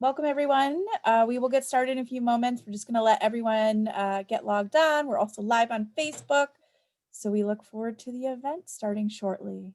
Welcome, everyone. We will get started in a few moments. We're just going to let everyone get logged on. We're also live on Facebook, so we look forward to the event starting shortly.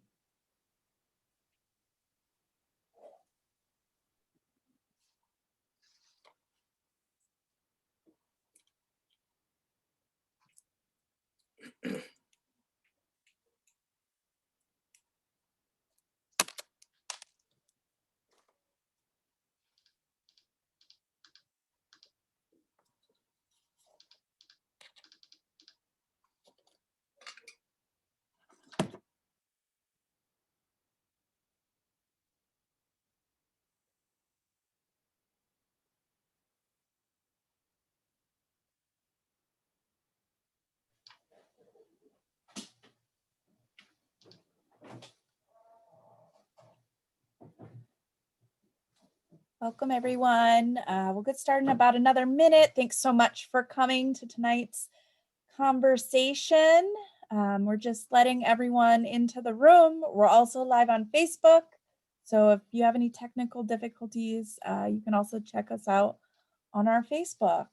Welcome, everyone. We'll get started in about another minute. Thanks so much for coming to tonight's conversation. We're just letting everyone into the room. We're also live on Facebook, so if you have any technical difficulties, you can also check us out on our Facebook.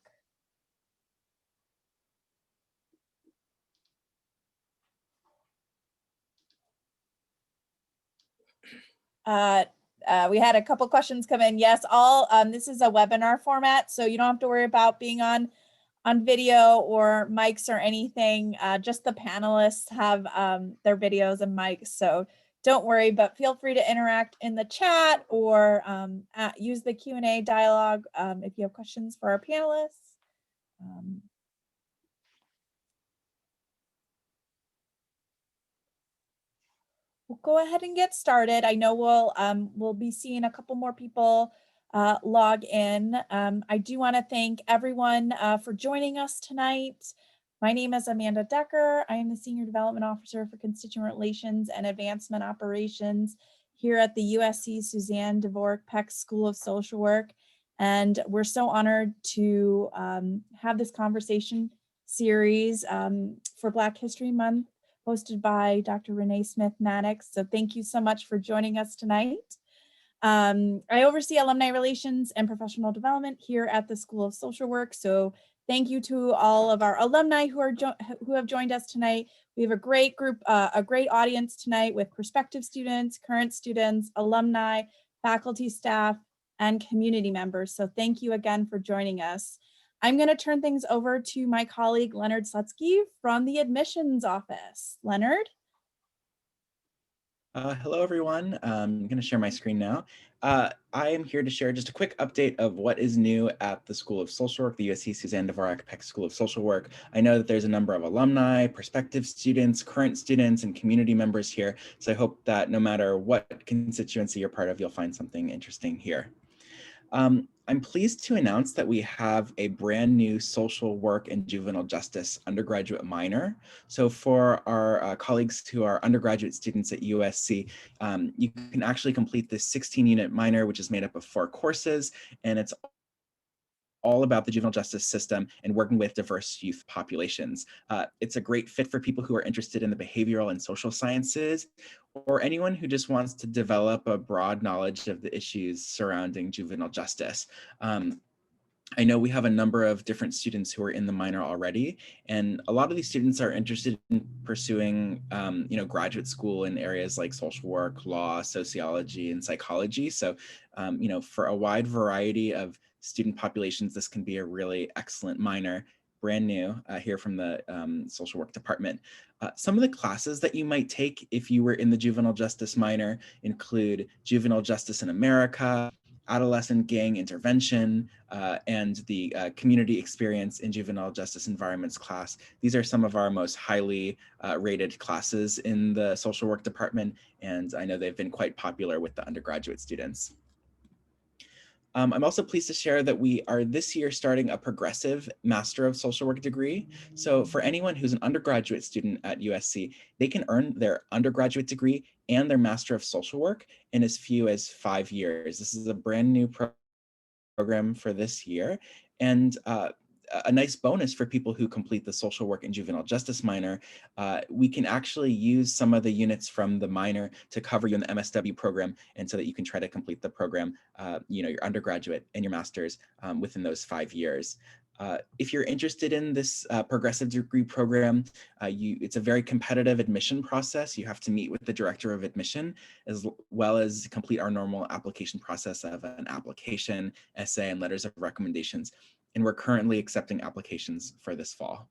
We had a couple questions come in. Yes, this is a webinar format, so you don't have to worry about being on video or mics or anything. Just the panelists have their videos and mics, so don't worry, but feel free to interact in the chat or use the Q&A dialogue if you have questions for our panelists. We'll go ahead and get started. I know we'll be seeing a couple more people log in. I do want to thank everyone for joining us tonight. My name is Amanda Decker. I am the Senior Development Officer for Constituent Relations and Advancement Operations here at the USC Suzanne Dworak-Peck School of Social Work. And we're so honored to have this conversation series for Black History Month, hosted by Dr. Renee Smith-Maddox. So thank you so much for joining us tonight. I oversee alumni relations and professional development here at the School of Social Work. So thank you to all of our alumni who have joined us tonight. We have a great group, a great audience tonight with prospective students, current students, alumni, faculty, staff, and community members. So thank you again for joining us. I'm going to turn things over to my colleague, Leonard Slutsky from the admissions office. Leonard? Hello, everyone. I'm going to share my screen now. I am here to share just a quick update of what is new at the School of Social Work, the USC Suzanne Dworak-Peck School of Social Work. I know that there's a number of alumni, prospective students, current students, and community members here. So I hope that no matter what constituency you're part of, you'll find something interesting here. I'm pleased to announce that we have a brand new social work and juvenile justice undergraduate minor. So for our colleagues who are undergraduate students at USC, you can actually complete this 16-unit minor, which is made up of 4 courses, and it's all about the juvenile justice system and working with diverse youth populations. It's a great fit for people who are interested in the behavioral and social sciences, or anyone who just wants to develop a broad knowledge of the issues surrounding juvenile justice. I know we have a number of different students who are in the minor already, and a lot of these students are interested in pursuing, graduate school in areas like social work, law, sociology, and psychology. So, for a wide variety of student populations, this can be a really excellent minor, brand new here from the social work department. Some of the classes that you might take if you were in the juvenile justice minor include Juvenile Justice in America, Adolescent Gang Intervention, and the Community Experience in Juvenile Justice Environments class. These are some of our most highly rated classes in the social work department, and I know they've been quite popular with the undergraduate students. I'm also pleased to share that we are this year starting a progressive Master of Social Work degree. So for anyone who's an undergraduate student at USC, they can earn their undergraduate degree and their Master of Social Work in as few as 5 years. This is a brand new program for this year. And a nice bonus for people who complete the social work and juvenile justice minor, we can actually use some of the units from the minor to cover you in the MSW program, and so that you can try to complete the program, your undergraduate and your master's within those 5 years. If you're interested in this progressive degree program, it's a very competitive admission process. You have to meet with the director of admission, as well as complete our normal application process of an application, essay, and letters of recommendations. And we're currently accepting applications for this fall.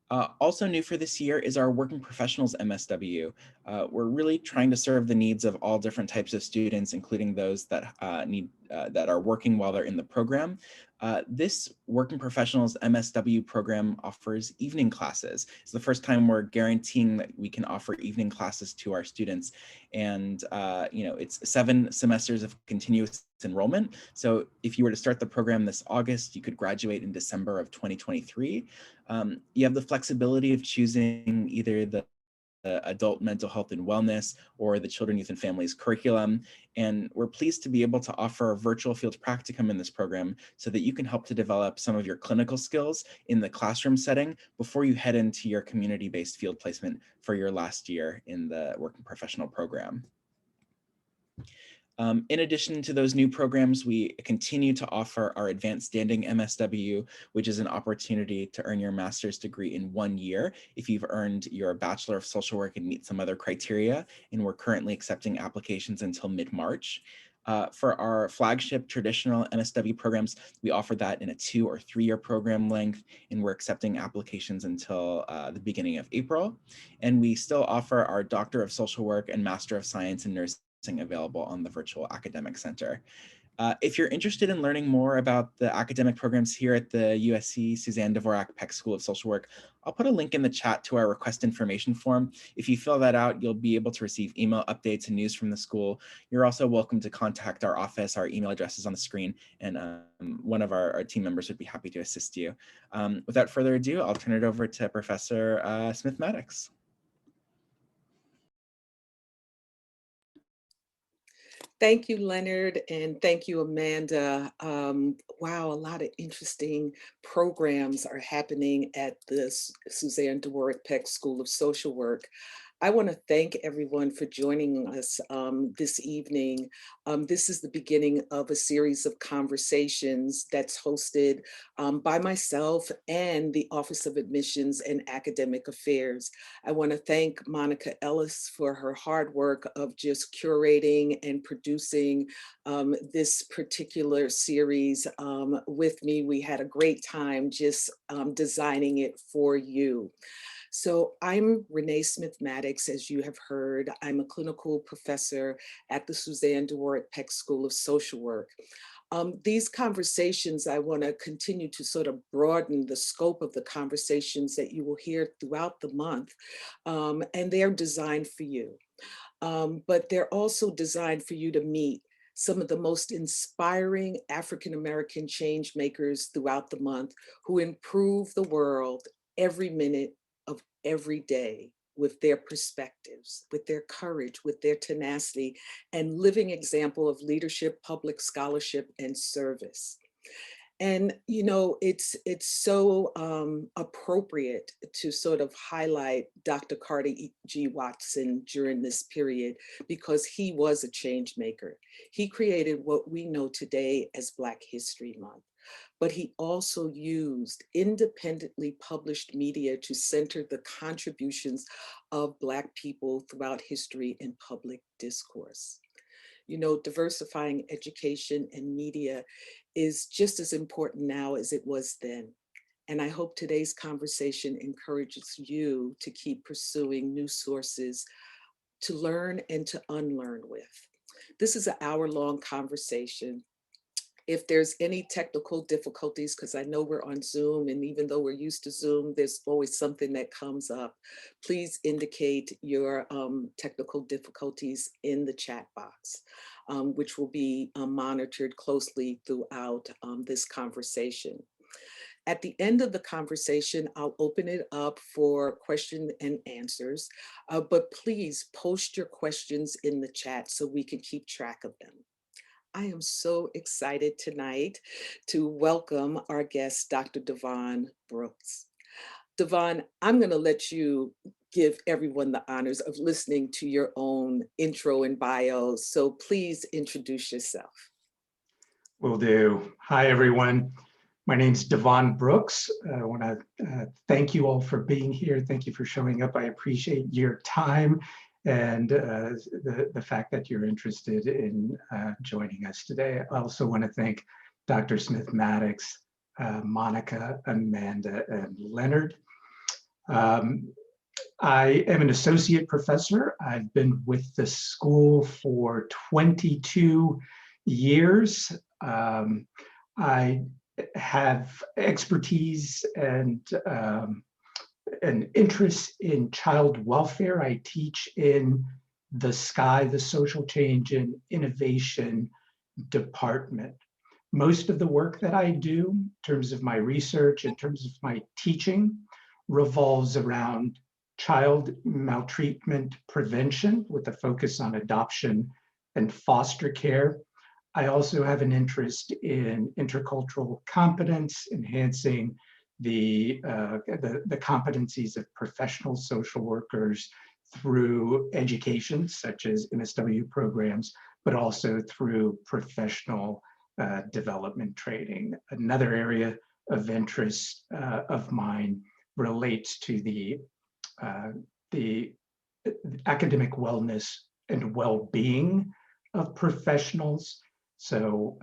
Also new for this year is our Working Professionals MSW. We're really trying to serve the needs of all different types of students, including those that that are working while they're in the program. This Working Professionals MSW program offers evening classes. It's the first time we're guaranteeing that we can offer evening classes to our students. And it's 7 semesters of continuous enrollment. So if you were to start the program this August, you could graduate in December of 2023. You have the flexibility of choosing either the adult mental health and wellness or the children, youth, and families curriculum. And we're pleased to be able to offer a virtual field practicum in this program so that you can help to develop some of your clinical skills in the classroom setting before you head into your community-based field placement for your last year in the working professional program. In addition to those new programs, we continue to offer our Advanced Standing MSW, which is an opportunity to earn your master's degree in 1 year if you've earned your Bachelor of Social Work and meet some other criteria. And we're currently accepting applications until mid-March. For our flagship traditional MSW programs, we offer that in a 2 or 3 year program length, and we're accepting applications until the beginning of April. And we still offer our Doctor of Social Work and Master of Science in Nursing available on the Virtual Academic Center. If you're interested in learning more about the academic programs here at the USC Suzanne Dworak-Peck School of Social Work, I'll put a link in the chat to our request information form. If you fill that out, you'll be able to receive email updates and news from the school. You're also welcome to contact our office. Our email address is on the screen, and one of our team members would be happy to assist you. Without further ado, I'll turn it over to Professor Smith-Maddox. Thank you, Leonard, and thank you, Amanda. Wow, a lot of interesting programs are happening at the Suzanne Dworak-Peck School of Social Work. I want to thank everyone for joining us this evening. This is the beginning of a series of conversations that's hosted by myself and the Office of Admissions and Academic Affairs. I want to thank Monica Ellis for her hard work of just curating and producing this particular series with me. We had a great time just designing it for you. So I'm Renee Smith-Maddox, as you have heard. I'm a clinical professor at the Suzanne Dworak-Peck School of Social Work. These conversations, I want to continue to sort of broaden the scope of the conversations that you will hear throughout the month, and they're designed for you. But they're also designed for you to meet some of the most inspiring African-American change makers throughout the month who improve the world every minute of every day with their perspectives, with their courage, with their tenacity, and living example of leadership, public scholarship, and service. And you know, it's so appropriate to sort of highlight Dr. Carter G. Woodson during this period, because he was a change maker. He created what we know today as Black History Month, but he also used independently published media to center the contributions of Black people throughout history in public discourse. You know, diversifying education and media is just as important now as it was then. And I hope today's conversation encourages you to keep pursuing new sources to learn and to unlearn with. This is an hour-long conversation. If there's any technical difficulties, because I know we're on Zoom, and even though we're used to Zoom, there's always something that comes up. Please indicate your technical difficulties in the chat box, which will be monitored closely throughout this conversation. At the end of the conversation, I'll open it up for question and answers, but please post your questions in the chat so we can keep track of them. I am so excited tonight to welcome our guest, Dr. Devon Brooks. Devon, I'm going to let you give everyone the honors of listening to your own intro and bio. So please introduce yourself. Will do. Hi, everyone. My name is Devon Brooks. I want to thank you all for being here. Thank you for showing up. I appreciate your time and the fact that you're interested in joining us today. I also want to thank Dr. Smith-Maddox, Monica, Amanda, and Leonard. I am an associate professor. I've been with the school for 22 years. I have expertise and an interest in child welfare. I teach in the SCI, the Social Change and Innovation Department. Most of the work that I do in terms of my research, in terms of my teaching, revolves around child maltreatment prevention with a focus on adoption and foster care. I also have an interest in intercultural competence, enhancing the competencies of professional social workers through education, such as MSW programs, but also through professional development training. Another area of interest of mine relates to the academic wellness and well-being of professionals. So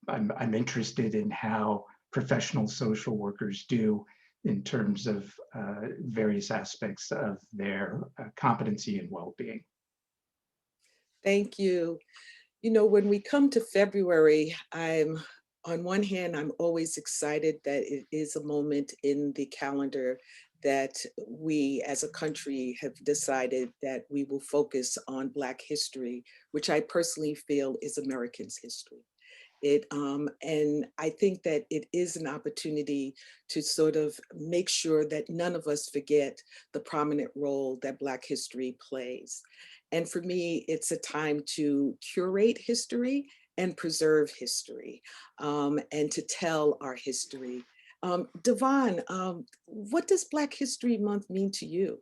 I'm interested in how professional social workers do in terms of various aspects of their competency and well-being. Thank you. You know, when we come to February, on one hand, I'm always excited that it is a moment in the calendar that we as a country have decided that we will focus on Black history, which I personally feel is Americans' history. And I think that it is an opportunity to sort of make sure that none of us forget the prominent role that Black history plays. And for me, it's a time to curate history and preserve history, and to tell our history. Devon, what does Black History Month mean to you?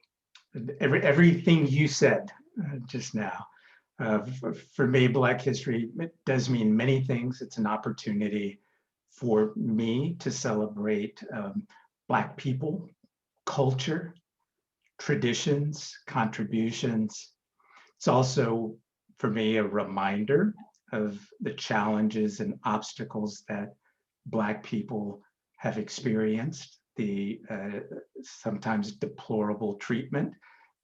Everything you said just now. For me, Black history, it does mean many things. It's an opportunity for me to celebrate Black people, culture, traditions, contributions. It's also, for me, a reminder of the challenges and obstacles that Black people have experienced, the sometimes deplorable treatment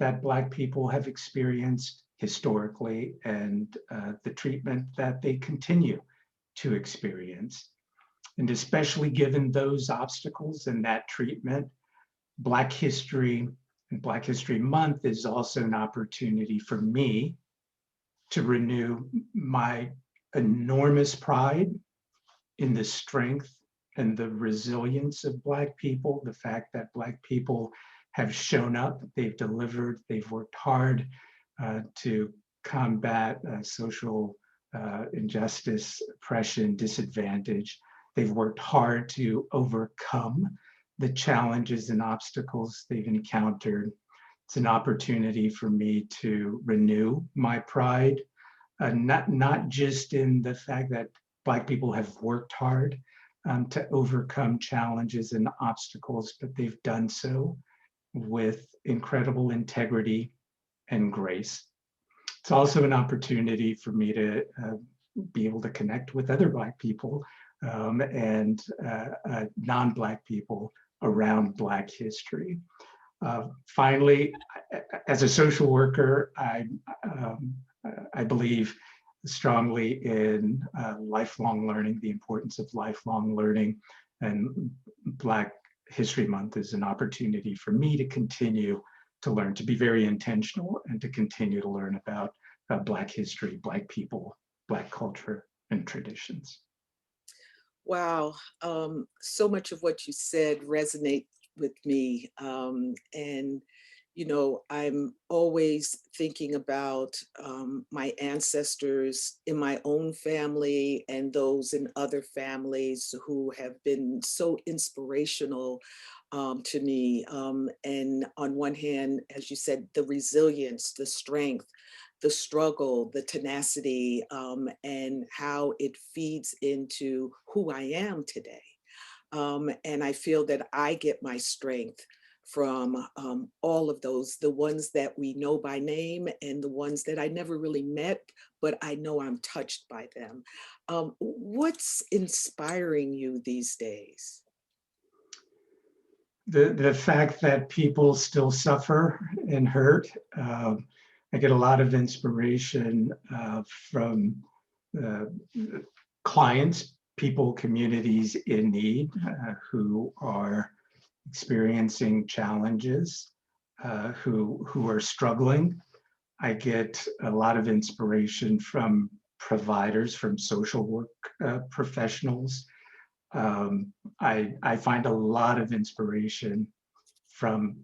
that Black people have experienced historically, and the treatment that they continue to experience. And especially given those obstacles and that treatment, Black history and Black History Month is also an opportunity for me to renew my enormous pride in the strength and the resilience of Black people, the fact that Black people have shown up, they've delivered, they've worked hard to combat social injustice, oppression, disadvantage. They've worked hard to overcome the challenges and obstacles they've encountered. It's an opportunity for me to renew my pride, not just in the fact that Black people have worked hard to overcome challenges and obstacles, but they've done so with incredible integrity and grace. It's also an opportunity for me to be able to connect with other Black people and non-Black people around Black history. Finally, as a social worker, I believe strongly in lifelong learning, the importance of lifelong learning, and Black History Month is an opportunity for me to continue to learn, to be very intentional, and to continue to learn about Black history, Black people, Black culture, and traditions. Wow, so much of what you said resonates with me. And you know, I'm always thinking about my ancestors in my own family and those in other families who have been so inspirational to me. And on one hand, as you said, the resilience, the strength, the struggle, the tenacity, and how it feeds into who I am today. And I feel that I get my strength from all of those, the ones that we know by name and the ones that I never really met, but I know I'm touched by them. What's inspiring you these days? The fact that people still suffer and hurt. I get a lot of inspiration from uh, clients, people, communities in need who are experiencing challenges, who are struggling. I get a lot of inspiration from providers, from social work professionals. I find a lot of inspiration from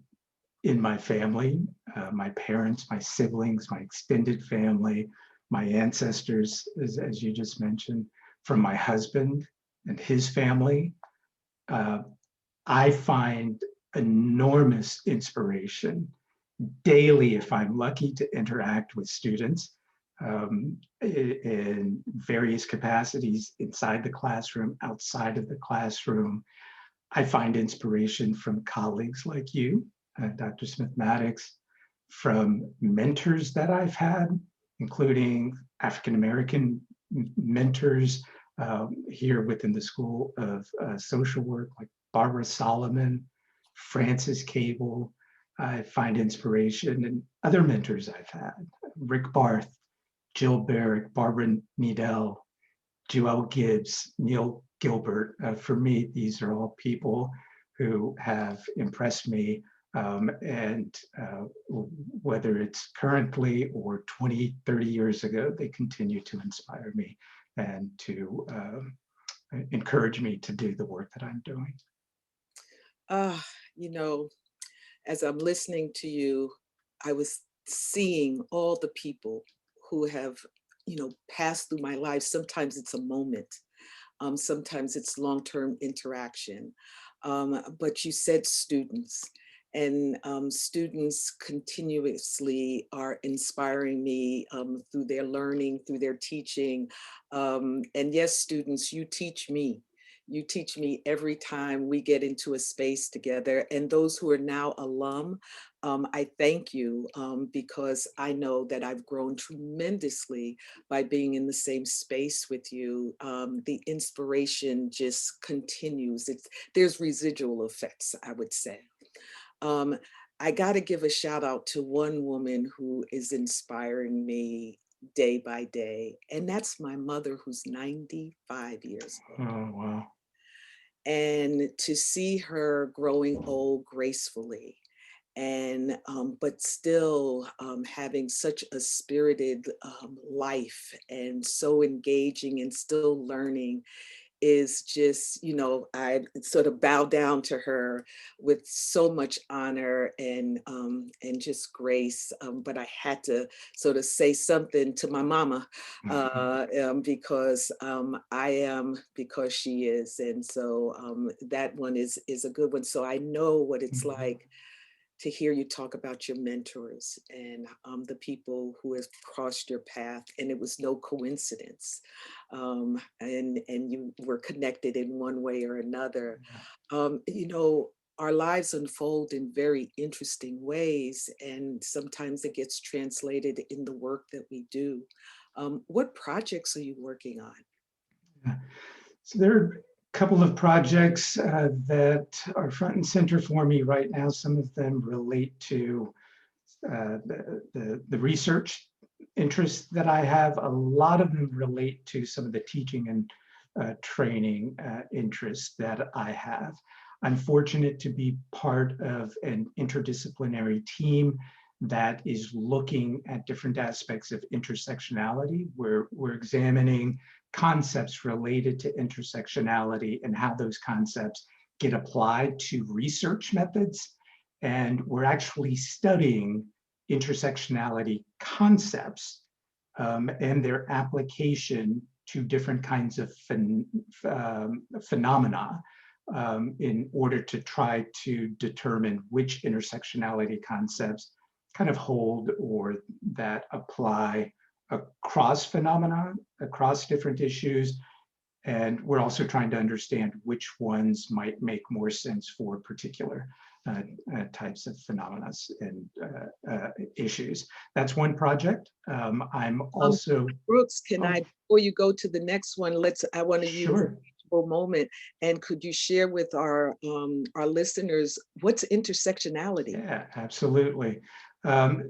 in my family, my parents, my siblings, my extended family, my ancestors, as you just mentioned, from my husband and his family. I find enormous inspiration daily if I'm lucky to interact with students in various capacities inside the classroom, outside of the classroom. I find inspiration from colleagues like you, Dr. Smith-Maddox, from mentors that I've had, including African-American mentors here within the School of Social Work, like Barbara Solomon, Francis Cable. I find inspiration in other mentors I've had, Rick Barth, Jill Barrick, Barbara Needell, Joelle Gibbs, Neil Gilbert. For me, these are all people who have impressed me, and whether it's currently or 20, 30 years ago, they continue to inspire me and to encourage me to do the work that I'm doing. You know, as I'm listening to you, I was seeing all the people who have, you know, passed through my life. Sometimes it's a moment. Sometimes it's long-term interaction. But you said students, and students continuously are inspiring me through their learning, through their teaching. And yes, students, you teach me. You teach me every time we get into a space together. And those who are now alum, I thank you because I know that I've grown tremendously by being in the same space with you. The inspiration just continues. There's residual effects, I would say. I got to give a shout out to one woman who is inspiring me day by day, and that's my mother, who's 95 years old. Oh, wow. And to see her growing old gracefully, and but still having such a spirited life and so engaging and still learning is just, you know, I sort of bow down to her with so much honor and just grace. But I had to sort of say something to my mama because I am because she is, and so that one is a good one. So I know what it's like to hear you talk about your mentors and the people who have crossed your path, and it was no coincidence, and you were connected in one way or another. You know, our lives unfold in very interesting ways, and sometimes it gets translated in the work that we do. What projects are you working on? Yeah. So there are a couple of projects that are front and center for me right now. Some of them relate to the research interests that I have. A lot of them relate to some of the teaching and training interests that I have. I'm fortunate to be part of an interdisciplinary team that is looking at different aspects of intersectionality. We're examining concepts related to intersectionality and how those concepts get applied to research methods And we're actually studying intersectionality concepts and their application to different kinds of phenomena in order to try to determine which intersectionality concepts kind of hold or that apply across phenomena, across different issues. And we're also trying to understand which ones might make more sense for particular types of phenomena and issues. That's one project. I'm also Brooks, can I, before you go to the next one, I want to use sure. a moment, and could you share with our listeners what's intersectionality? Yeah, absolutely.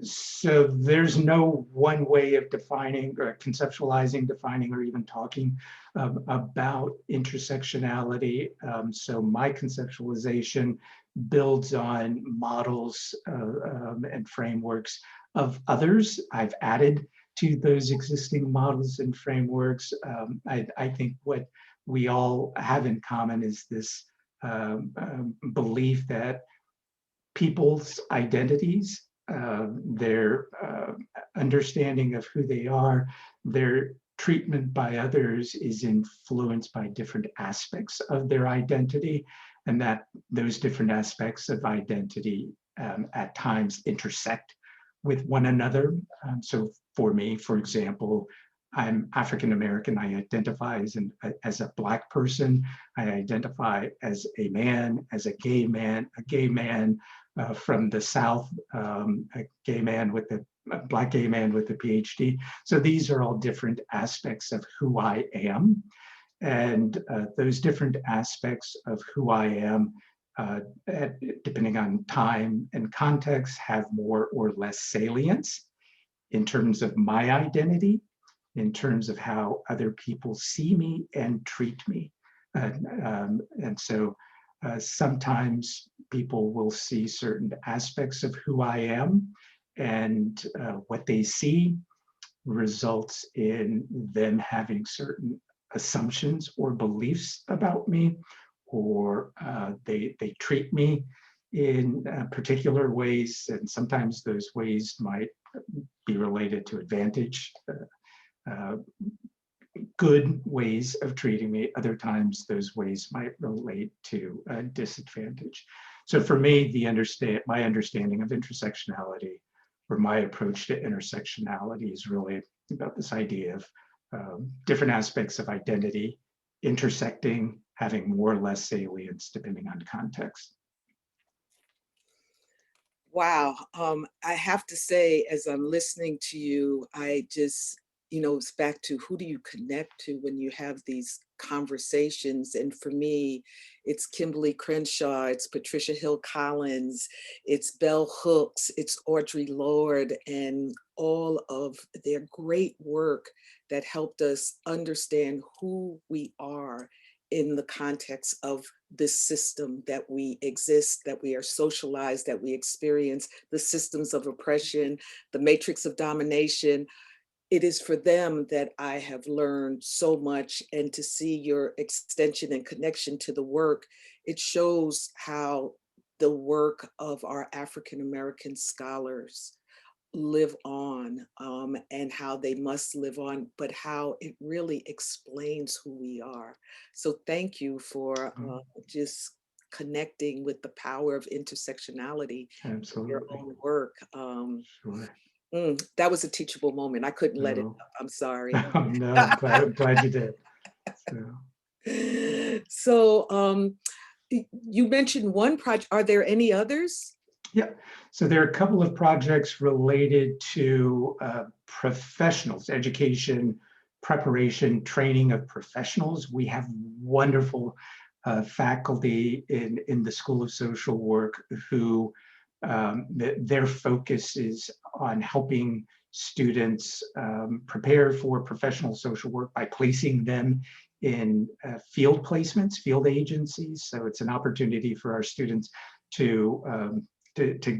So there's no one way of defining or conceptualizing, defining, or even talking about intersectionality. So my conceptualization builds on models and frameworks of others. I've added to those existing models and frameworks. I think what we all have in common is this belief that people's identities, their understanding of who they are, their treatment by others is influenced by different aspects of their identity, and that those different aspects of identity at times intersect with one another. So for me, for example, I'm African American. I identify as a Black person. I identify as a man, as a gay man from the South, a Black gay man with a PhD. So these are all different aspects of who I am. And those different aspects of who I am, depending on time and context, have more or less salience in terms of my identity, in terms of how other people see me and treat me. And so sometimes people will see certain aspects of who I am, and what they see results in them having certain assumptions or beliefs about me, or they treat me in particular ways, and sometimes those ways might be related to advantage, good ways of treating me. Other times those ways might relate to a disadvantage. So for me, my understanding of intersectionality, or my approach to intersectionality, is really about this idea of different aspects of identity intersecting, having more or less salience depending on context. Wow. I have to say, as I'm listening to you, I just, it's back to who do you connect to when you have these conversations? And for me, it's Kimberly Crenshaw, it's Patricia Hill Collins, it's Bell Hooks, it's Audre Lorde, and all of their great work that helped us understand who we are in the context of this system that we exist, that we are socialized, that we experience, the systems of oppression, the matrix of domination. It is for them that I have learned so much, and to see your extension and connection to the work, it shows how the work of our African-American scholars live on, and how they must live on, but how it really explains who we are. So thank you for just connecting with the power of intersectionality. Absolutely. Your own work. Sure. That was a teachable moment. I couldn't let it up. I'm sorry. No, I'm glad you did. So you mentioned one project. Are there any others? Yeah, so there are a couple of projects related to professionals, education, preparation, training of professionals. We have wonderful faculty in the School of Social Work who their focus is on helping students prepare for professional social work by placing them in field placements, field agencies. So it's an opportunity for our students to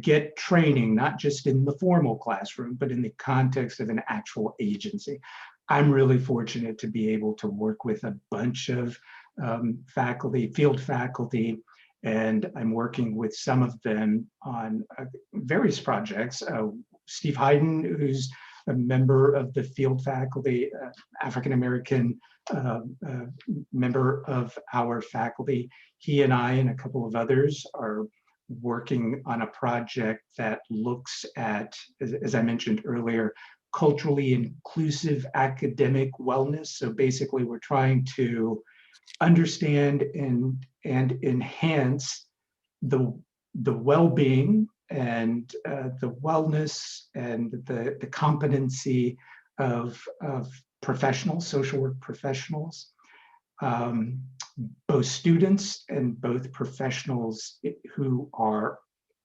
get training, not just in the formal classroom, but in the context of an actual agency. I'm really fortunate to be able to work with a bunch of faculty, field faculty, And I'm working with some of them on various projects. Steve Hayden, who's a member of the field faculty, African-American member of our faculty, he and I and a couple of others are working on a project that looks at, as I mentioned earlier, culturally inclusive academic wellness. So basically we're trying to understand and enhance the well-being and the wellness and the competency of professionals, social work professionals, both students and both professionals who are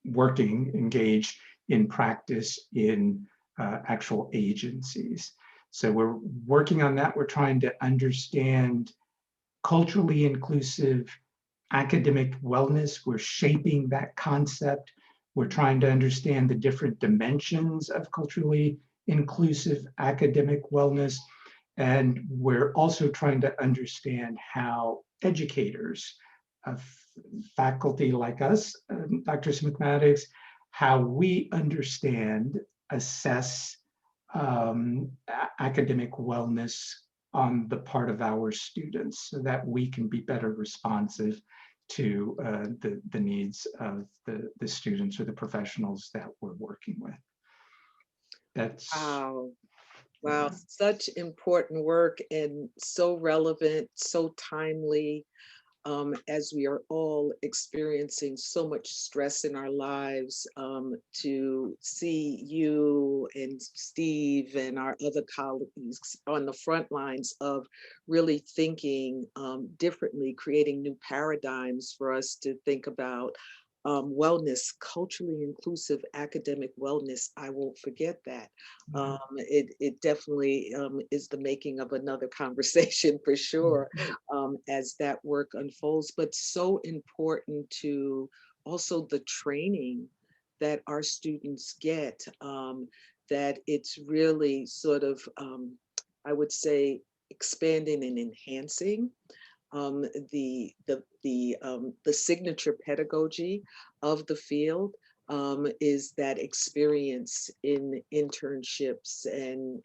working, engaged in practice in actual agencies. So we're working on that. We're trying to understand culturally inclusive academic wellness. We're shaping that concept. We're trying to understand the different dimensions of culturally inclusive academic wellness. And we're also trying to understand how educators, faculty like us, Dr. Smith-Maddox, how we understand, assess academic wellness on the part of our students so that we can be better responsive to the needs of the students or the professionals that we're working with. That's Wow, such important work and so relevant, so timely, as we are all experiencing so much stress in our lives. To see you and Steve and our other colleagues on the front lines of really thinking differently, creating new paradigms for us to think about wellness, culturally inclusive academic wellness. I won't forget that. It definitely is the making of another conversation for sure, as that work unfolds, but so important to also the training that our students get, that it's really sort of, I would say, expanding and enhancing the signature pedagogy of the field, is that experience in internships and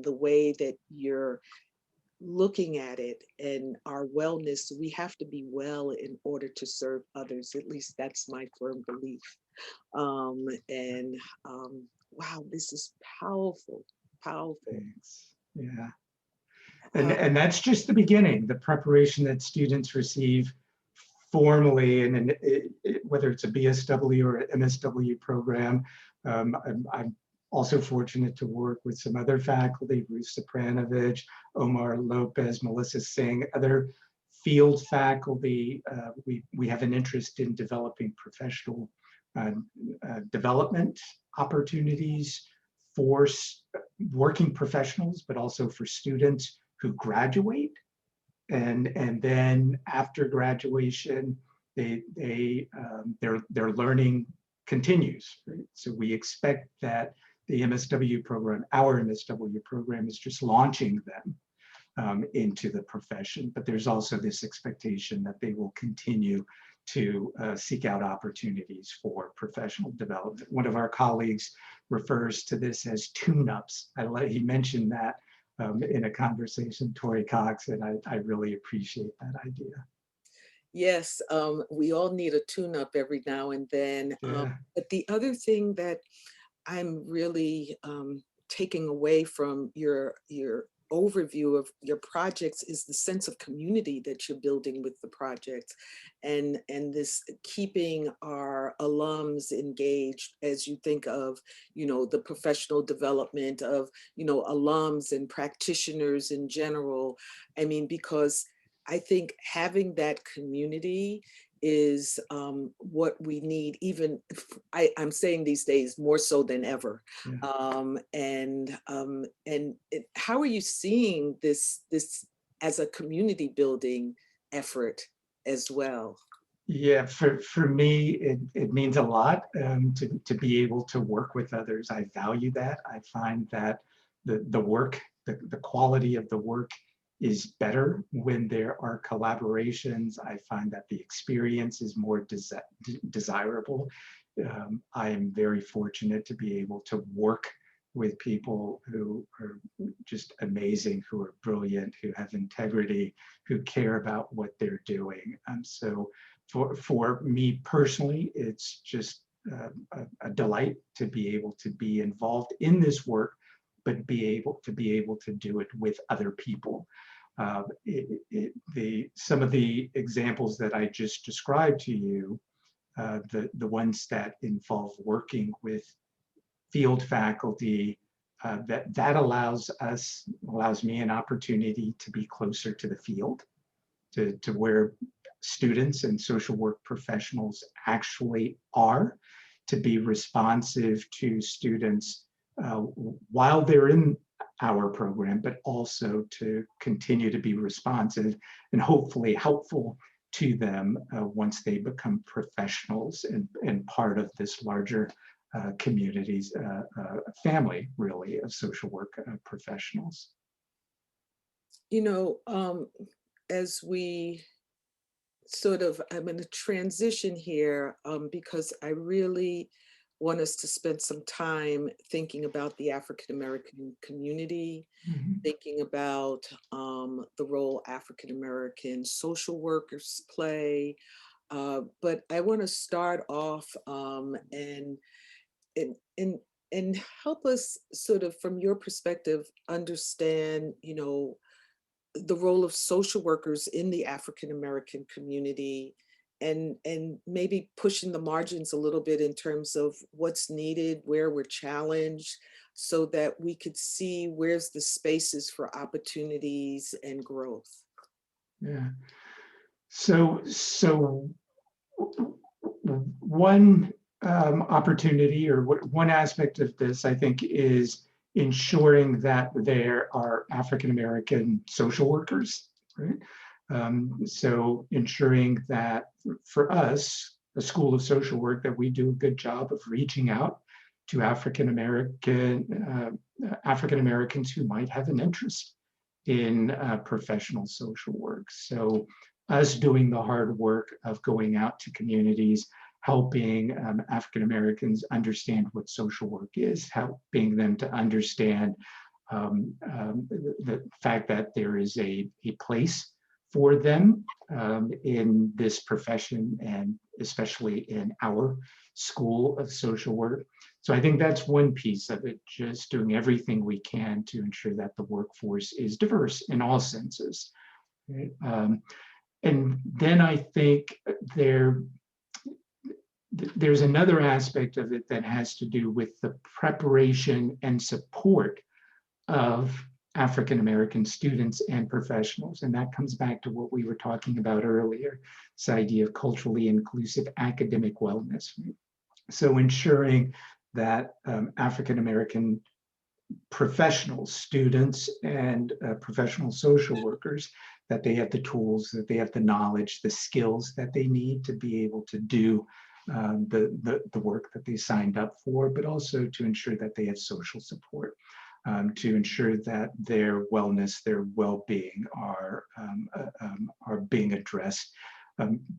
the way that you're looking at it and our wellness. We have to be well in order to serve others. At least that's my firm belief. Wow, this is powerful, powerful. Thanks. Yeah. And that's just the beginning, the preparation that students receive formally, and whether it's a BSW or an MSW program. I'm also fortunate to work with some other faculty, Ruth Sopranovich, Omar Lopez, Melissa Singh, other field faculty. We have an interest in developing professional development opportunities for working professionals, but also for students who graduate, and then after graduation, their learning continues. Right? So we expect that the MSW program, our MSW program, is just launching them into the profession, but there's also this expectation that they will continue to seek out opportunities for professional development. One of our colleagues refers to this as tune-ups. He mentioned that in a conversation, Tori Cox, and I really appreciate that idea. Yes, we all need a tune-up every now and then. Yeah. But the other thing that I'm really taking away from your overview of your projects is the sense of community that you're building with the projects, and this keeping our alums engaged as you think of, the professional development of, alums and practitioners in general. I mean, because I think having that community is what we need, even I'm saying these days more so than ever. Yeah. How are you seeing this as a community building effort as well? Yeah, for me, it means a lot to be able to work with others. I value that. I find that the work, the quality of the work is better when there are collaborations. I find that the experience is more desirable. I am very fortunate to be able to work with people who are just amazing, who are brilliant, who have integrity, who care about what they're doing. So for me personally, it's just a delight to be able to be involved in this work, but be able to do it with other people. Some of the examples that I just described to you, the ones that involve working with field faculty, that allows me an opportunity to be closer to the field, to where students and social work professionals actually are, to be responsive to students while they're in our program, but also to continue to be responsive and hopefully helpful to them once they become professionals and part of this larger community's family, really, of social work professionals. You know, as we I'm going to transition here because I really want us to spend some time thinking about the African-American community, thinking about the role African-American social workers play. But I want to start off and help us sort of, from your perspective, understand, you know, the role of social workers in the African-American community, and maybe pushing the margins a little bit in terms of what's needed, where we're challenged, so that we could see where's the spaces for opportunities and growth. Yeah. So one opportunity, or one aspect of this, I think, is ensuring that there are African-American social workers, right? So ensuring that for us, the School of Social Work, that we do a good job of reaching out to African-Americans who might have an interest in professional social work. So us doing the hard work of going out to communities, helping African-Americans understand what social work is, helping them to understand the fact that there is a place for them in this profession, and especially in our School of Social Work. So I think that's one piece of it, just doing everything we can to ensure that the workforce is diverse in all senses. Right? And then I think there's another aspect of it that has to do with the preparation and support of African-American students and professionals. And that comes back to what we were talking about earlier, this idea of culturally inclusive academic wellness. So ensuring that African-American professionals, students, and professional social workers, that they have the tools, that they have the knowledge, the skills that they need to be able to do the work that they signed up for, but also to ensure that they have social support, to ensure that their wellness, their well-being are being addressed,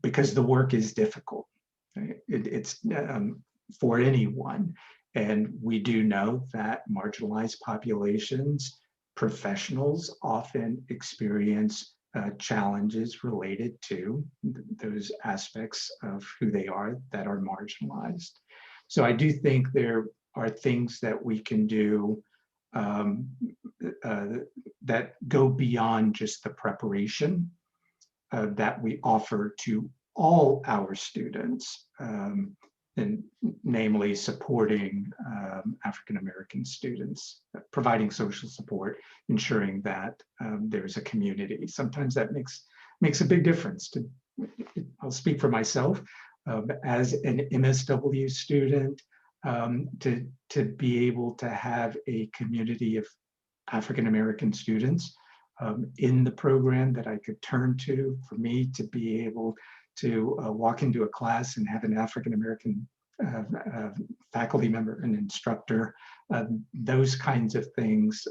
because the work is difficult. Right? It's for anyone. And we do know that marginalized populations, professionals often experience challenges related to those aspects of who they are that are marginalized. So I do think there are things that we can do that go beyond just the preparation that we offer to all our students, and namely supporting African-American students, providing social support, ensuring that there's a community. Sometimes that makes a big difference. I'll speak for myself as an MSW student, to be able to have a community of African-American students in the program that I could turn to, for me to be able to walk into a class and have an African-American faculty member, an instructor. Those kinds of things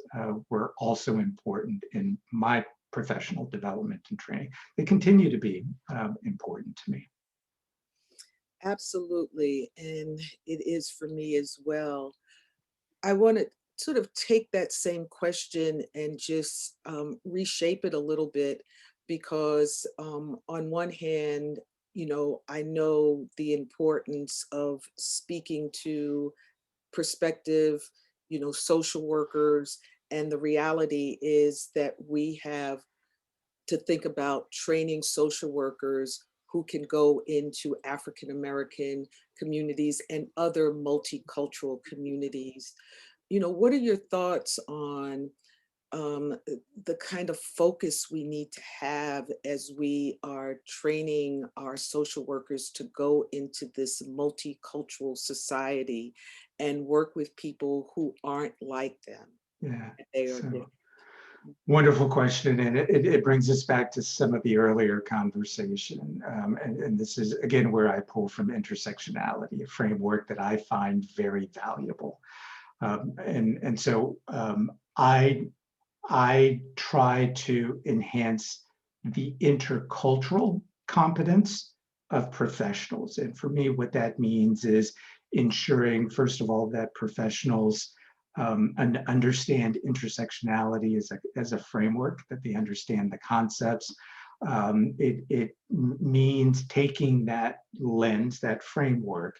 were also important in my professional development and training. They continue to be important to me. Absolutely. And it is for me as well. I want to sort of take that same question and just reshape it a little bit, because on one hand, I know the importance of speaking to prospective, social workers. And the reality is that we have to think about training social workers who can go into African American communities and other multicultural communities. What are your thoughts on the kind of focus we need to have as we are training our social workers to go into this multicultural society and work with people who aren't like them? Yeah. They are So, different. wonderful question, and it brings us back to some of the earlier conversation. And this is, again, where I pull from intersectionality, a framework that I find very valuable. And so I try to enhance the intercultural competence of professionals. And for me, what that means is ensuring, first of all, that professionals understand intersectionality as a framework, that they understand the concepts. It means taking that lens, that framework,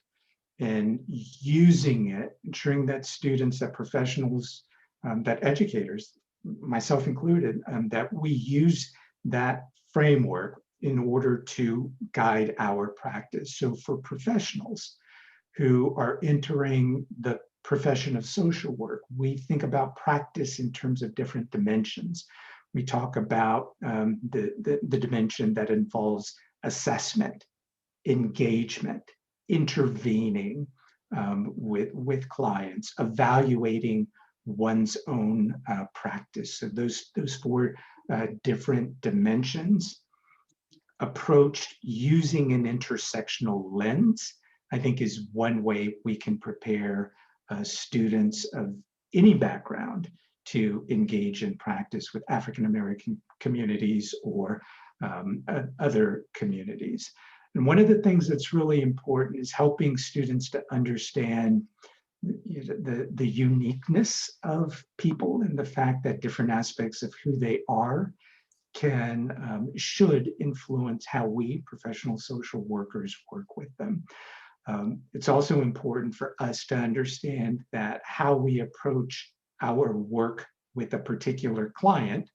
and using it, ensuring that students, that professionals, that educators, myself included, that we use that framework in order to guide our practice. So for professionals who are entering the profession of social work, we think about practice in terms of different dimensions. We talk about the dimension that involves assessment, engagement, intervening with clients, evaluating one's own practice. So those four different dimensions, approached using an intersectional lens, I think is one way we can prepare students of any background to engage in practice with African American communities or other communities. And one of the things that's really important is helping students to understand the uniqueness of people, and the fact that different aspects of who they are should influence how we professional social workers work with them. It's also important for us to understand that how we approach our work with a particular client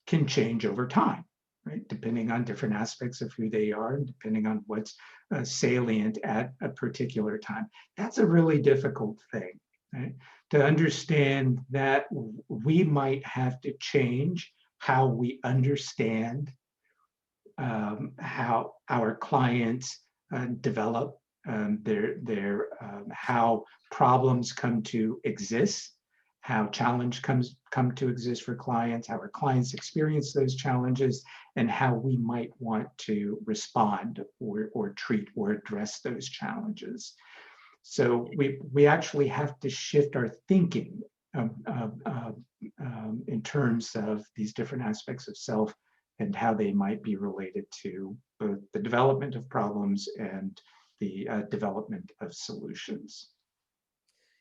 can change over time, right? Depending on different aspects of who they are and depending on what's salient at a particular time. That's a really difficult thing, right? To understand that we might have to change how we understand how our clients develop how problems come to exist, how challenge come to exist for clients, how our clients experience those challenges, and how we might want to respond or treat or address those challenges. So we actually have to shift our thinking in terms of these different aspects of self and how they might be related to both the development of problems and the development of solutions.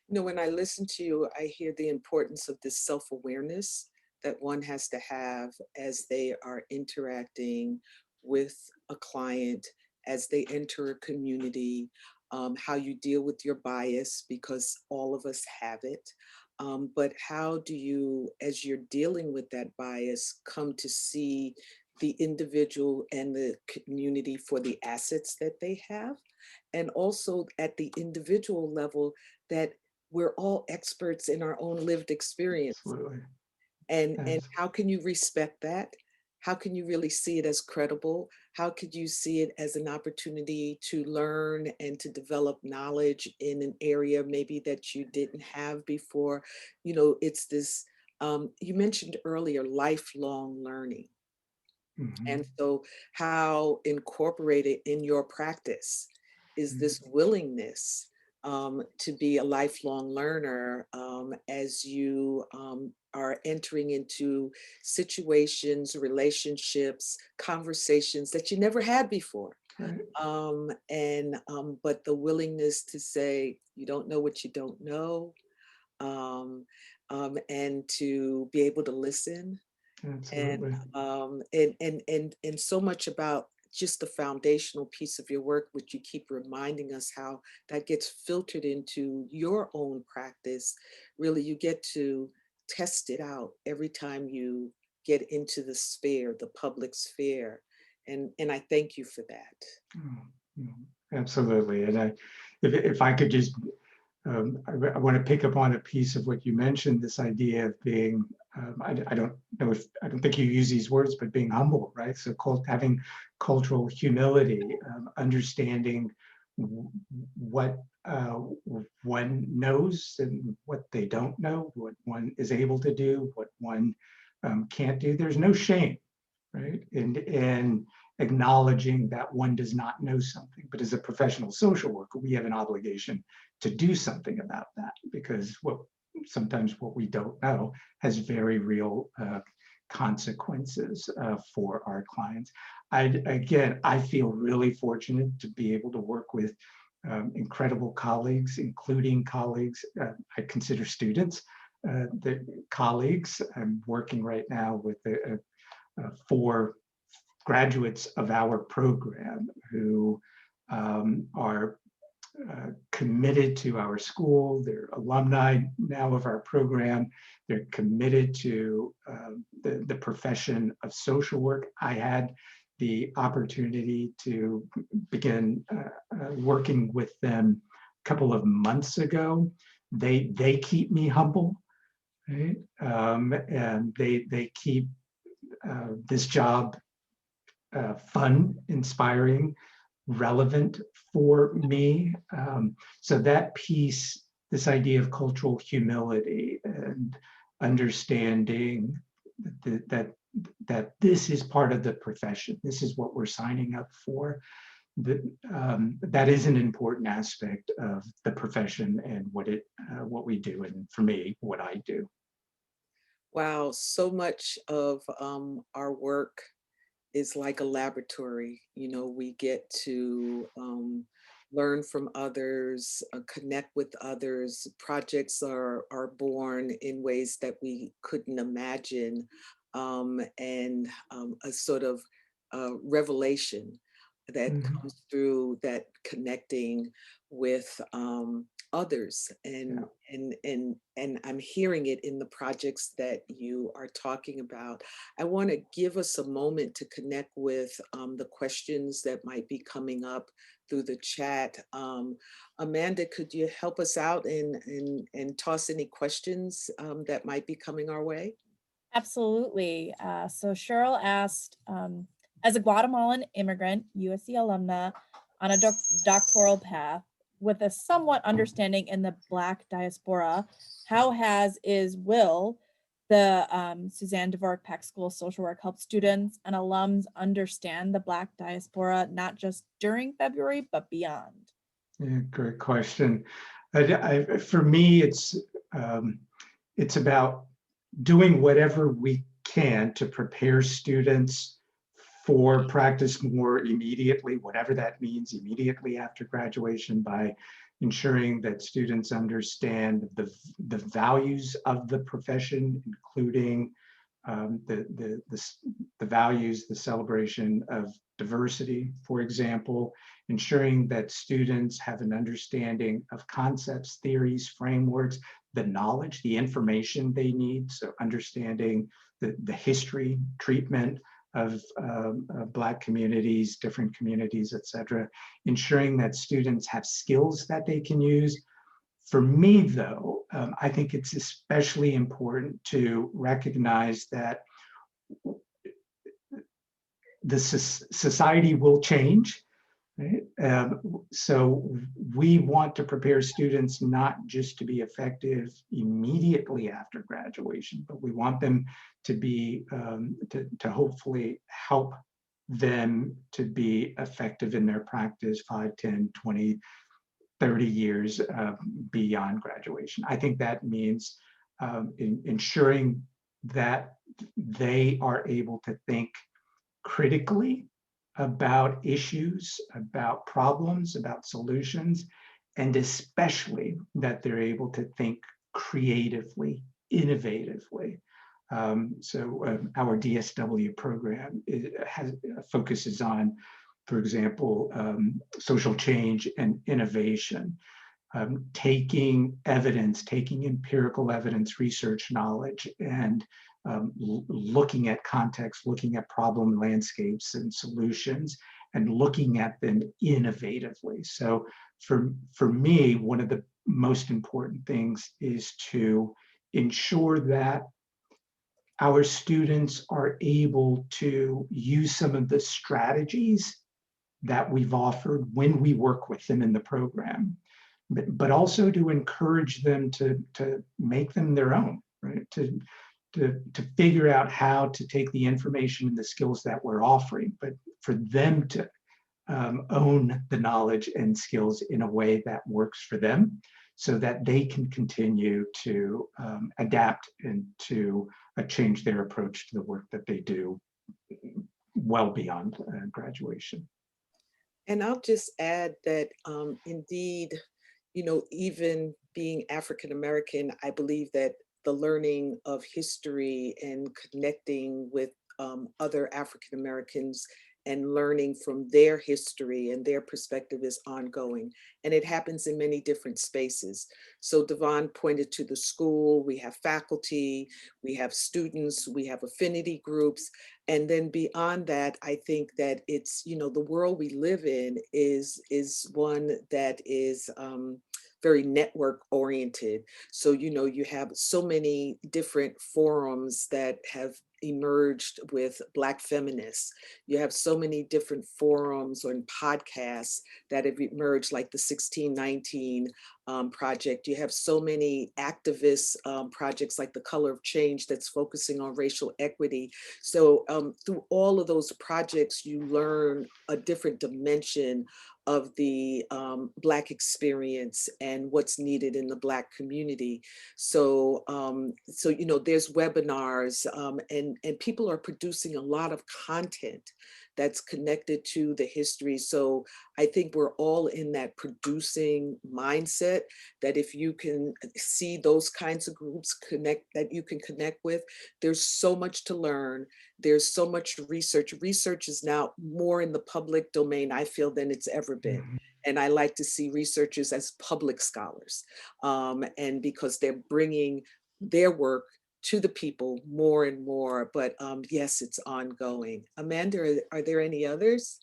When I listen to you, I hear the importance of this self-awareness that one has to have as they are interacting with a client, as they enter a community, how you deal with your bias, because all of us have it. But how do you, as you're dealing with that bias, come to see the individual and the community for the assets that they have? And also at the individual level, that we're all experts in our own lived experience. Absolutely. And how can you respect that? How can you really see it as credible? How could you see it as an opportunity to learn and to develop knowledge in an area maybe that you didn't have before? It's this, you mentioned earlier, lifelong learning. Mm-hmm. And so how incorporated in your practice is this willingness to be a lifelong learner as you are entering into situations, relationships, conversations that you never had before. Right. But the willingness to say, you don't know what you don't know, and to be able to listen, Absolutely. and so much about just the foundational piece of your work, which you keep reminding us how that gets filtered into your own practice. Really, you get to test it out every time you get into the sphere, the public sphere. And I thank you for that. Oh, absolutely. And if I could just, I want to pick up on a piece of what you mentioned, this idea of being, I don't know if, I don't think you use these words, but being humble, right? So having cultural humility, understanding what one knows and what they don't know, what one is able to do, what one can't do. There's no shame, right? And acknowledging that one does not know something. But as a professional social worker, we have an obligation to do something about that, because sometimes what we don't know has very real consequences for our clients. I feel really fortunate to be able to work with incredible colleagues, including colleagues I consider students, the colleagues. I'm working right now with 4 graduates of our program who are committed to our school. They're alumni now of our program. They're committed to the profession of social work. I had the opportunity to begin working with them a couple of months ago. They keep me humble, right? And they keep this job fun, inspiring, relevant for me. So that piece, this idea of cultural humility and understanding that this is part of the profession, this is what we're signing up for, that is an important aspect of the profession and what we do, and for me, what I do. Wow, so much of our work is like a laboratory. You know, we get to learn from others, connect with others. Projects are born in ways that we couldn't imagine, and a sort of revelation that comes through that connecting with others, and I'm hearing it in the projects that you are talking about. I want to give us a moment to connect with the questions that might be coming up through the chat. Amanda, could you help us out and toss any questions that might be coming our way? Absolutely. So Cheryl asked, as a Guatemalan immigrant, USC alumna, on a doctoral path with a somewhat understanding in the Black diaspora, how will the Suzanne Dworak-Peck School of Social Work help students and alums understand the Black diaspora, not just during February, but beyond? Yeah, great question. For me, it's about doing whatever we can to prepare students for practice more immediately, whatever that means, immediately after graduation, by ensuring that students understand the values of the profession, including the values, the celebration of diversity, for example, ensuring that students have an understanding of concepts, theories, frameworks, the knowledge, the information they need. So understanding the history, treatment of Black communities, different communities, et cetera, ensuring that students have skills that they can use. For me, though, I think it's especially important to recognize that the society will change, right? So we want to prepare students not just to be effective immediately after graduation, but we want them to be, to hopefully help them to be effective in their practice 5, 10, 20, 30 years beyond graduation. I think that means ensuring that they are able to think critically about issues, about problems, about solutions, and especially that they're able to think creatively, innovatively. Our DSW program focuses on, for example, social change and innovation, taking evidence, taking empirical evidence, research knowledge, and looking at context, looking at problem landscapes and solutions, and looking at them innovatively. So for me, one of the most important things is to ensure that our students are able to use some of the strategies that we've offered when we work with them in the program, but also to encourage them to make them their own, right? To figure out how to take the information and the skills that we're offering, but for them to own the knowledge and skills in a way that works for them, so that they can continue to adapt and to change their approach to the work that they do well beyond graduation. And I'll just add that indeed, even being African American, I believe that the learning of history and connecting with other African Americans and learning from their history and their perspective is ongoing. And it happens in many different spaces. So Devon pointed to the school, we have faculty, we have students, we have affinity groups. And then beyond that, I think that it's, the world we live in is one that is very network oriented. So, you have so many different forums that have emerged with Black feminists. You have so many different forums and podcasts that have emerged, like the 1619 project. You have so many activist projects like the Color of Change that's focusing on racial equity. So through all of those projects, you learn a different dimension of the Black experience and what's needed in the Black community. So, there's webinars and people are producing a lot of content that's connected to the history. So I think we're all in that producing mindset, that if you can see those kinds of groups that you can connect with, there's so much to learn. There's so much research. Research is now more in the public domain, I feel, than it's ever been. Mm-hmm. And I like to see researchers as public scholars, and because they're bringing their work to the people more and more. But yes, it's ongoing. Amanda, are there any others?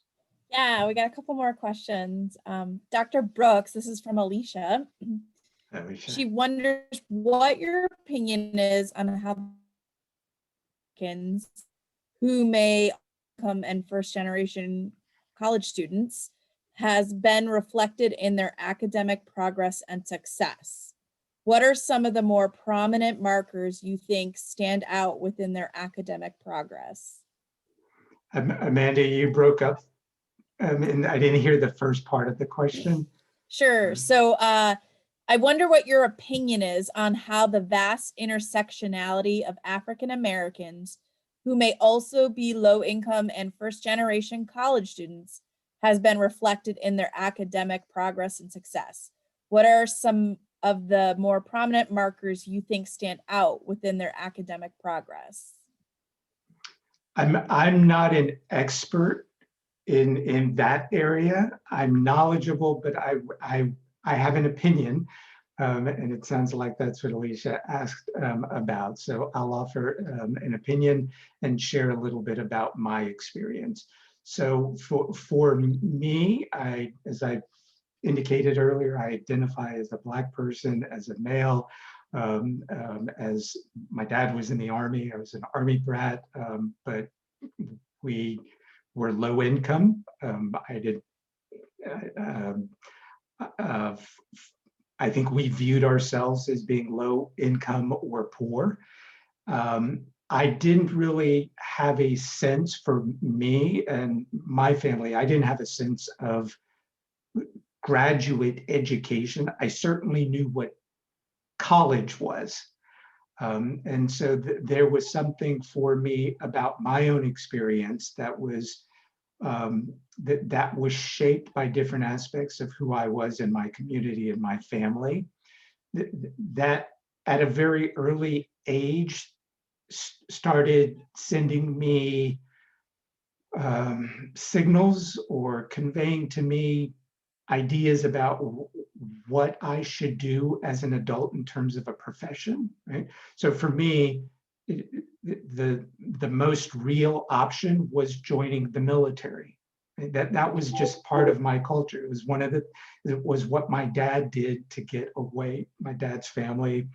Yeah, we got a couple more questions. Dr. Brooks, this is from Alicia. She wonders what your opinion is on how Americans who may come and first generation college students has been reflected in their academic progress and success. What are some of the more prominent markers you think stand out within their academic progress? Amanda, you broke up, and I didn't hear the first part of the question. Sure. So I wonder what your opinion is on how the vast intersectionality of African Americans who may also be low income and first generation college students has been reflected in their academic progress and success. What are some of the more prominent markers you think stand out within their academic progress? I'm not an expert in that area. I'm knowledgeable, but I have an opinion, and it sounds like that's what Alicia asked about. So I'll offer an opinion and share a little bit about my experience. So for me, as I indicated earlier, I identify as a Black person, as a male, as my dad was in the Army. I was an Army brat, but we were low income. I think we viewed ourselves as being low income or poor. I didn't really have a sense, for me and my family, I didn't have a sense of graduate education. I certainly knew what college was. And so there was something for me about my own experience that was that was shaped by different aspects of who I was in my community and my family. That at a very early age started sending me signals or conveying to me ideas about what I should do as an adult in terms of a profession, right? So for me, the most real option was joining the military. That was just part of my culture. It was it was what my dad did to get away. My dad's family,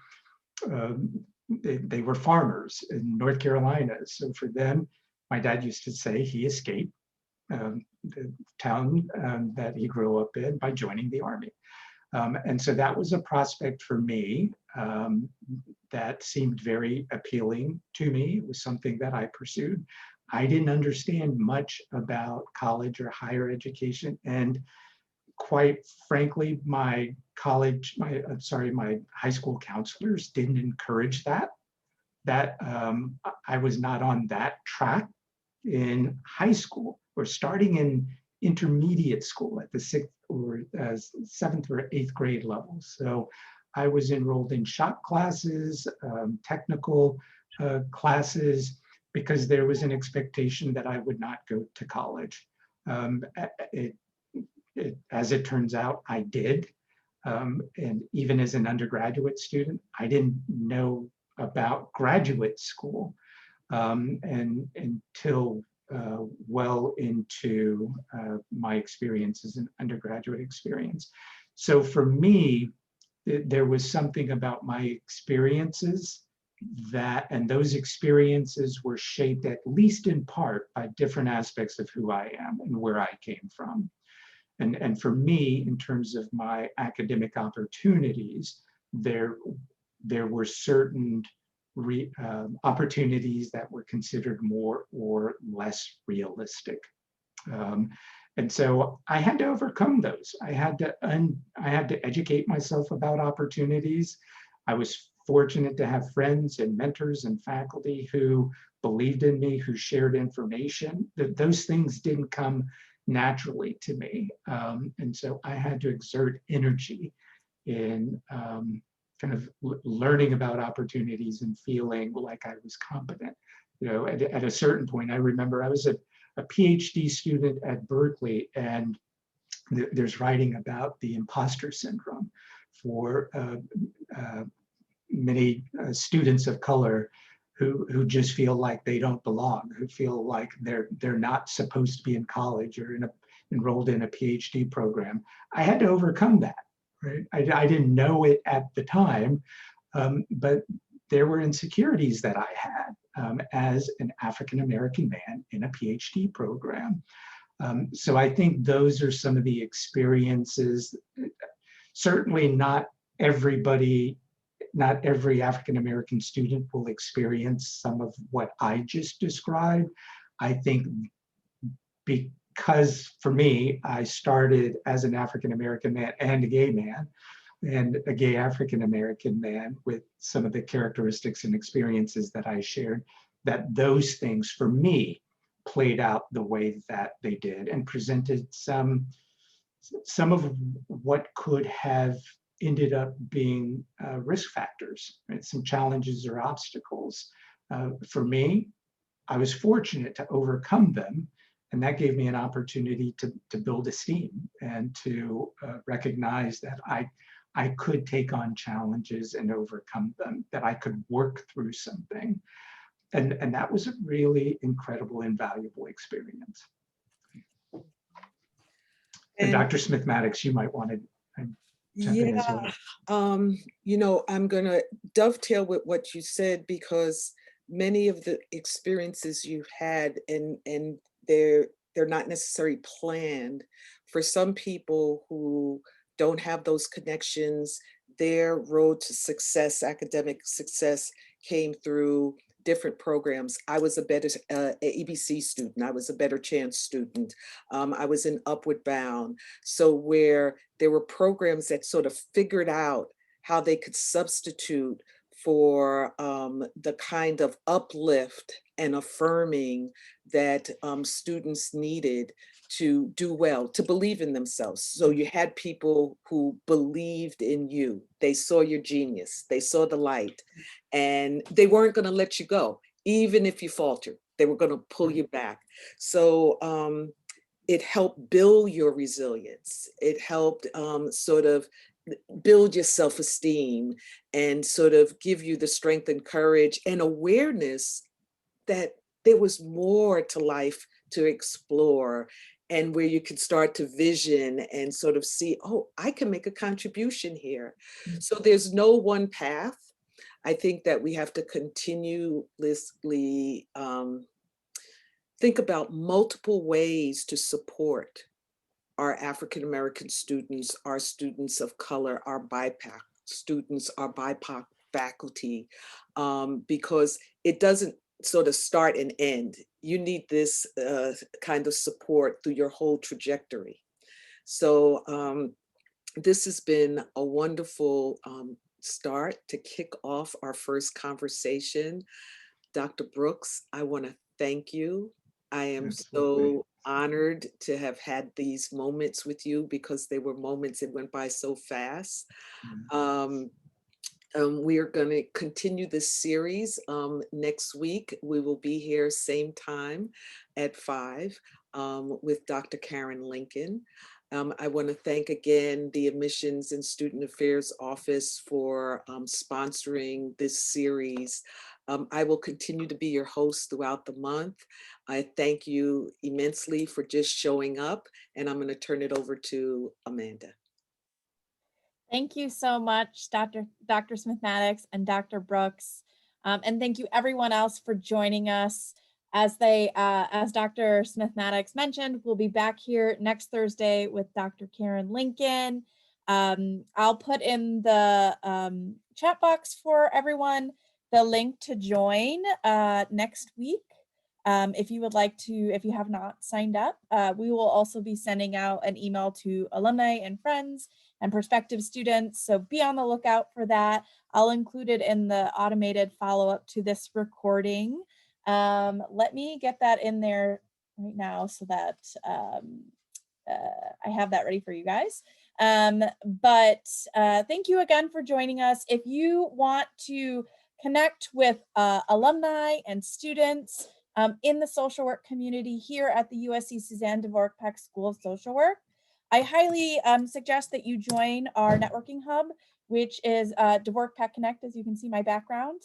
they were farmers in North Carolina. So for them, my dad used to say he escaped the town that he grew up in by joining the army. And so that was a prospect for me that seemed very appealing to me. It was something that I pursued. I didn't understand much about college or higher education. And quite frankly, my high school counselors didn't encourage that. I was not on that track in high school or starting in intermediate school at the seventh or eighth grade level. So I was enrolled in shop classes, technical classes, because there was an expectation that I would not go to college. As it turns out, I did. And even as an undergraduate student, I didn't know about graduate school and until well into my experience as an undergraduate experience. So for me, there was something about my experiences and those experiences were shaped at least in part by different aspects of who I am and where I came from. And for me, in terms of my academic opportunities, there were certain opportunities that were considered more or less realistic. And so I had to overcome those. I had to educate myself about opportunities. I was fortunate to have friends and mentors and faculty who believed in me, who shared information. Those things didn't come naturally to me. And so I had to exert energy in kind of learning about opportunities and feeling like I was competent. You know, at a certain point, I remember I was a PhD student at Berkeley, and there's writing about the imposter syndrome for many students of color who just feel like they don't belong, who feel like they're not supposed to be in college or enrolled in a PhD program. I had to overcome that. Right? I didn't know it at the time, but there were insecurities that I had as an African-American man in a PhD program. So I think those are some of the experiences. Certainly not every African-American student will experience some of what I just described. I think because for me, I started as an African-American man and a gay man, and a gay African-American man with some of the characteristics and experiences that I shared, that those things for me played out the way that they did and presented some of what could have ended up being risk factors, right? Some challenges or obstacles. For me, I was fortunate to overcome them. And that gave me an opportunity to build esteem and to recognize that I could take on challenges and overcome them, that I could work through something. And that was a really incredible and valuable experience. And Dr. Smith-Maddox, you might want to jump in as well. You know, I'm gonna dovetail with what you said, because many of the experiences you've had and they're not necessarily planned. For some people who don't have those connections, their road to success, academic success, came through different programs. I was a better EBC student. I was a Better Chance student. I was in Upward Bound. So where there were programs that sort of figured out how they could substitute for the kind of uplift and affirming that students needed to do well, to believe in themselves. So you had people who believed in you. They saw your genius, they saw the light, and they weren't going to let you go. Even if you faltered, they were going to pull you back. So it helped build your resilience. It helped sort of build your self-esteem and sort of give you the strength and courage and awareness that there was more to life to explore, and where you could start to vision and sort of see, oh, I can make a contribution here. So there's no one path. I think that we have to continuously think about multiple ways to support our African-American students, our students of color, our BIPOC students, our BIPOC faculty, because it doesn't sort of start and end. You need this kind of support through your whole trajectory. So this has been a wonderful start to kick off our first conversation. Dr. Brooks, I want to thank you. I am Absolutely. so honored to have had these moments with you, because they were moments that went by so fast. We are going to continue this series next week. We will be here same time at 5 with Dr. Karen Lincoln. I want to thank again the Admissions and Student Affairs Office for sponsoring this series. I will continue to be your host throughout the month. I thank you immensely for just showing up, and I'm going to turn it over to Amanda. Thank you so much, Dr. Smith-Maddox and Dr. Brooks. And thank you everyone else for joining us. As Dr. Smith-Maddox mentioned, we'll be back here next Thursday with Dr. Karen Lincoln. I'll put in the chat box for everyone the link to join next week. If you would like to, if you have not signed up, we will also be sending out an email to alumni and friends and prospective students. So be on the lookout for that. I'll include it in the automated follow-up to this recording. Let me get that in there right now so that I have that ready for you guys. But thank you again for joining us. If you want to connect with alumni and students in the social work community here at the USC Suzanne Dworak-Peck School of Social Work, I highly suggest that you join our networking hub, which is Dworak-Peck Connect, as you can see my background.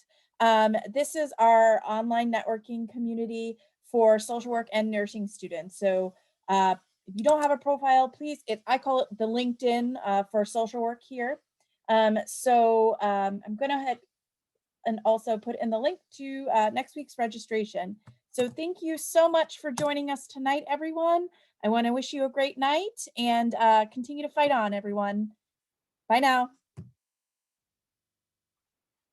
This is our online networking community for social work and nursing students. So if you don't have a profile, please, I call it the LinkedIn for social work here. I'm gonna head and also put in the link to next week's registration. So thank you so much for joining us tonight, everyone. I want to wish you a great night and continue to fight on, everyone. Bye now.